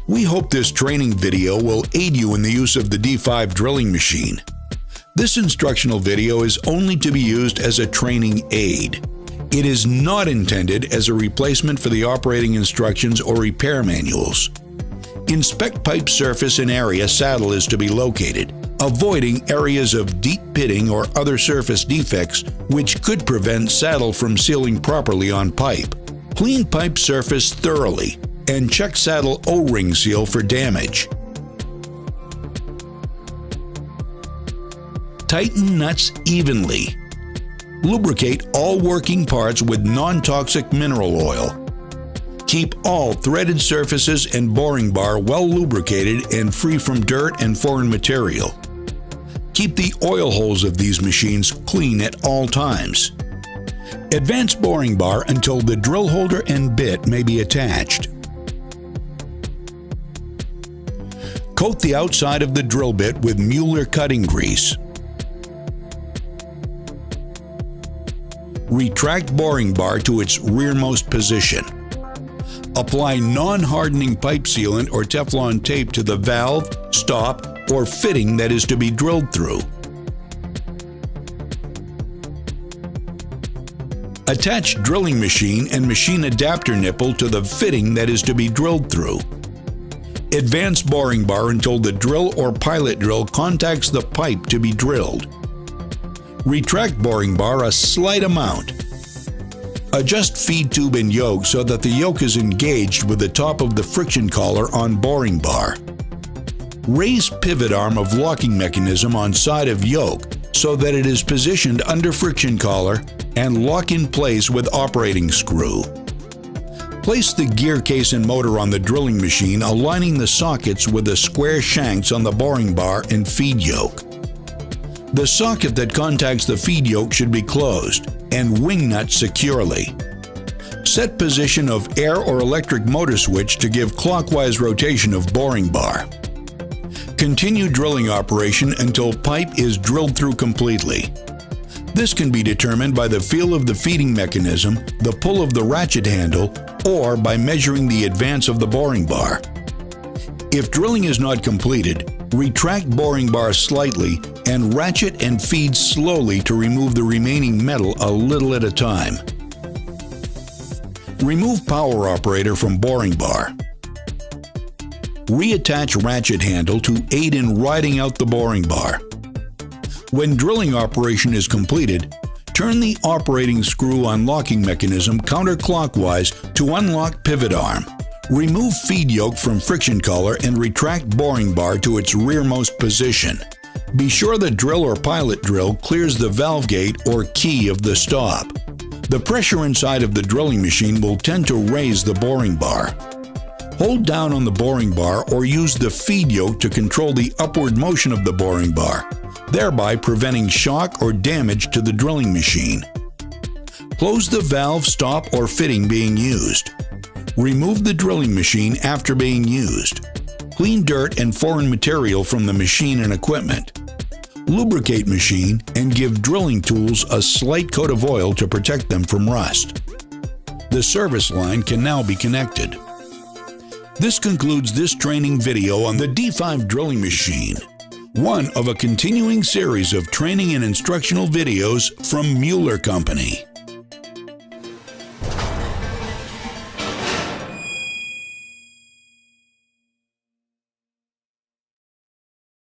We hope this training video will aid you in the use of the D5 drilling machine. This instructional video is only to be used as a training aid. It is not intended as a replacement for the operating instructions or repair manuals. Inspect pipe surface and area saddle is to be located, avoiding areas of deep pitting or other surface defects which could prevent saddle from sealing properly on pipe. Clean pipe surface thoroughly and check saddle O-ring seal for damage. Tighten nuts evenly. Lubricate all working parts with non-toxic mineral oil. Keep all threaded surfaces and boring bar well lubricated and free from dirt and foreign material. Keep the oil holes of these machines clean at all times. Advance boring bar until the drill holder and bit may be attached. Coat the outside of the drill bit with Mueller cutting grease. Retract boring bar to its rearmost position. Apply non-hardening pipe sealant or Teflon tape to the valve, stop, or fitting that is to be drilled through. Attach drilling machine and machine adapter nipple to the fitting that is to be drilled through. Advance boring bar until the drill or pilot drill contacts the pipe to be drilled. Retract boring bar a slight amount. Adjust feed tube and yoke so that the yoke is engaged with the top of the friction collar on boring bar. Raise pivot arm of locking mechanism on side of yoke so that it is positioned under friction collar and lock in place with operating screw. Place the gear case and motor on the drilling machine, aligning the sockets with the square shanks on the boring bar and feed yoke. The socket that contacts the feed yoke should be closed and wing nut securely. Set position of air or electric motor switch to give clockwise rotation of boring bar. Continue drilling operation until pipe is drilled through completely. This can be determined by the feel of the feeding mechanism, the pull of the ratchet handle, or by measuring the advance of the boring bar. If drilling is not completed, retract boring bar slightly and ratchet and feed slowly to remove the remaining metal a little at a time. Remove power operator from boring bar. Reattach ratchet handle to aid in riding out the boring bar. When drilling operation is completed, turn the operating screw on locking mechanism counterclockwise to unlock pivot arm. Remove feed yoke from friction collar and retract boring bar to its rearmost position. Be sure the drill or pilot drill clears the valve gate or key of the stop. The pressure inside of the drilling machine will tend to raise the boring bar. Hold down on the boring bar or use the feed yoke to control the upward motion of the boring bar, thereby preventing shock or damage to the drilling machine. Close the valve, stop, or fitting being used. Remove the drilling machine after being used. Clean dirt and foreign material from the machine and equipment. Lubricate machine and give drilling tools a slight coat of oil to protect them from rust. The service line can now be connected. This concludes this training video on the D5 drilling machine, one of a continuing series of training and instructional videos from Mueller Company.